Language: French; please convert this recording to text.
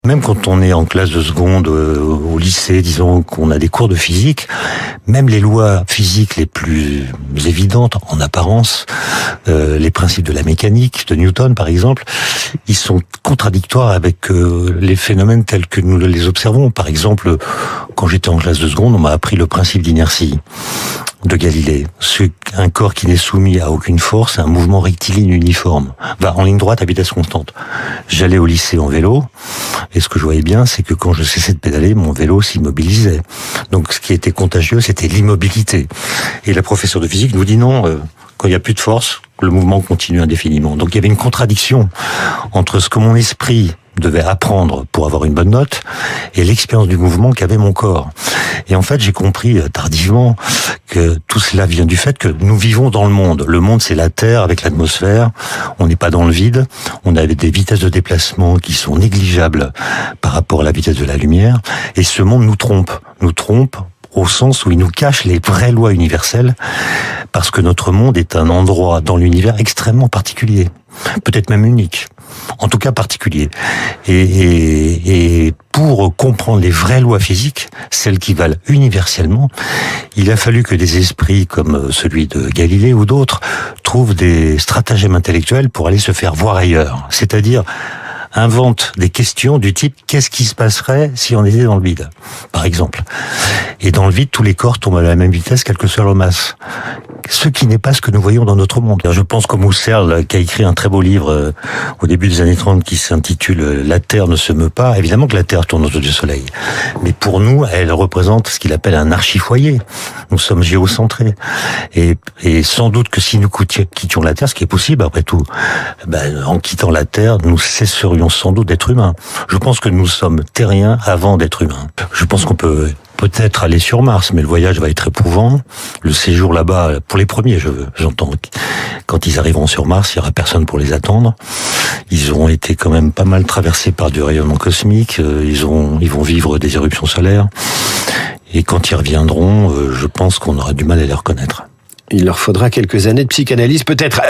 même quand on est en classe de seconde au lycée, disons qu'on a des cours de physique, même les lois physiques les plus évidentes en apparence, les principes de la mécanique, de Newton par exemple, ils sont contradictoires avec les phénomènes tels que nous les observons. Par exemple, quand j'étais en classe de seconde, on m'a appris le principe d'inertie de Galilée. Un corps qui n'est soumis à aucune force, c'est un mouvement rectiligne uniforme, va en ligne droite à vitesse constante. J'allais au lycée en vélo, et ce que je voyais bien, c'est que quand je cessais de pédaler, mon vélo s'immobilisait. Donc ce qui était contagieux, c'était l'immobilité. Et la professeure de physique nous dit non, quand il n'y a plus de force, le mouvement continue indéfiniment. Donc il y avait une contradiction entre ce que mon esprit devait apprendre pour avoir une bonne note et l'expérience du mouvement qu'avait mon corps. Et en fait, j'ai compris tardivement que tout cela vient du fait que nous vivons dans le monde. Le monde, c'est la Terre avec l'atmosphère. On n'est pas dans le vide. On a des vitesses de déplacement qui sont négligeables par rapport à la vitesse de la lumière. Et ce monde nous trompe. Nous trompe au sens où il nous cache les vraies lois universelles, parce que notre monde est un endroit dans l'univers extrêmement particulier, peut-être même unique, en tout cas particulier. Et pour comprendre les vraies lois physiques, celles qui valent universellement, il a fallu que des esprits comme celui de Galilée ou d'autres trouvent des stratagèmes intellectuels pour aller se faire voir ailleurs, c'est-à-dire invente des questions du type « qu'est-ce qui se passerait si on était dans le vide ?» par exemple. Et dans le vide, tous les corps tombent à la même vitesse, quelle que soit leur masse. Ce qui n'est pas ce que nous voyons dans notre monde. Je pense qu'au Husserl, qui a écrit un très beau livre au début des années 30 qui s'intitule « La Terre ne se meut pas », évidemment que la Terre tourne autour du Soleil. Mais pour nous, elle représente ce qu'il appelle un archifoyer. Nous sommes géocentrés. Et sans doute que si nous quittions la Terre, ce qui est possible après tout, en quittant la Terre, nous cesserions sans doute d'être humains. Je pense que nous sommes terriens avant d'être humains. Je pense qu'on peut-être aller sur Mars, mais le voyage va être éprouvant. Le séjour là-bas, pour les premiers, j'entends, quand ils arriveront sur Mars, il y aura personne pour les attendre. Ils auront été quand même pas mal traversés par du rayonnement cosmique. Ils vont vivre des éruptions solaires. Et quand ils reviendront, je pense qu'on aura du mal à les reconnaître. Il leur faudra quelques années de psychanalyse, peut-être.